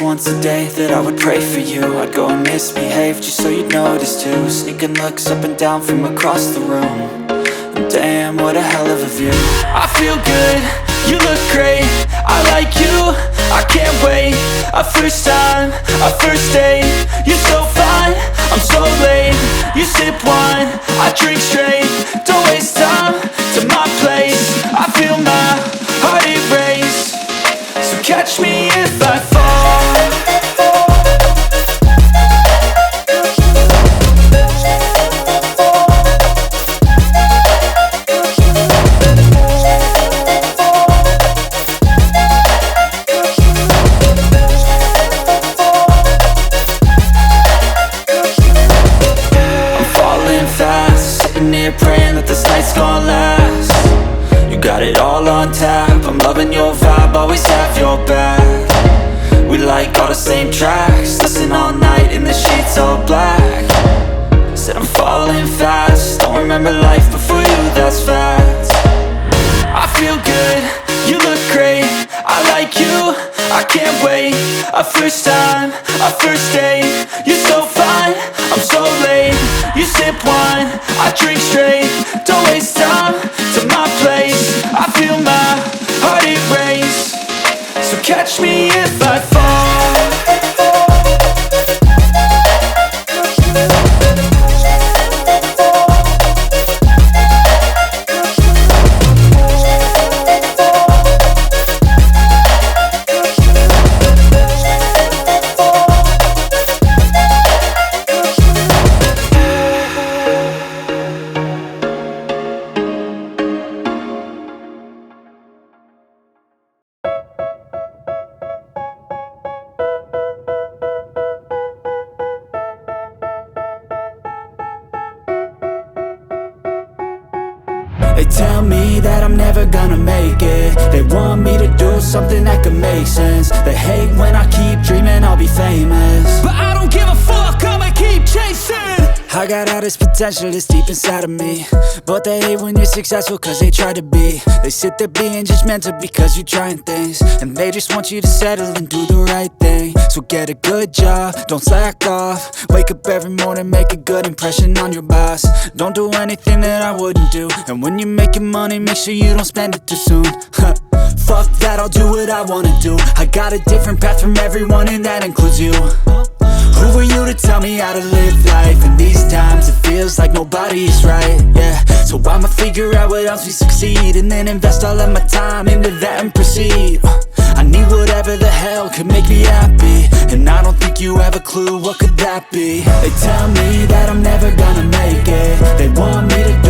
once a day that I would pray for you. I'd go and misbehave just so you'd notice too. Sneaking looks up and down from across the room. And damn, what a hell of a view. I feel good, you look great, I like you, I can't wait. A first time, a first date, you're so fine, I'm so late. You sip wine, I drink straight. Don't waste time to my place. I feel my heart erase. So catch me if I fall. Praying that this night's gonna last. You got it all on tap, I'm loving your vibe, always have your back. We like all the same tracks, listen all night in the sheets all black. Said I'm falling fast, don't remember life before you, that's facts. I feel good, you look great, I like you, I can't wait. A first time, a first date, you're so fine, I'm so late. You sip wine, I drink straight. Don't waste time to my place. I feel my heart erase. So catch me if I fall. They tell me that I'm never gonna make it. They want me to do something that could make sense. They hate when I keep dreaming I'll be famous, but I don't give a fuck, I'ma keep chasing. I got all this potential that's deep inside of me, but they hate when you're successful cause they try to be. They sit there being judgmental because you're trying things, and they just want you to settle and do the right thing. So get a good job, don't slack off. Wake up every morning, make a good impression on your boss. Don't do anything that I wouldn't do, and when you're making money, make sure you don't spend it too soon. Fuck that, I'll do what I wanna do. I got a different path from everyone and that includes you. Who are you to tell me how to live life? In these times it feels like nobody's right, yeah. So I'ma figure out what else we succeed, and then invest all of my time into that and proceed. I need whatever the hell could make me happy, and I don't think you have a clue what could that be. They tell me that I'm never gonna make it. They want me to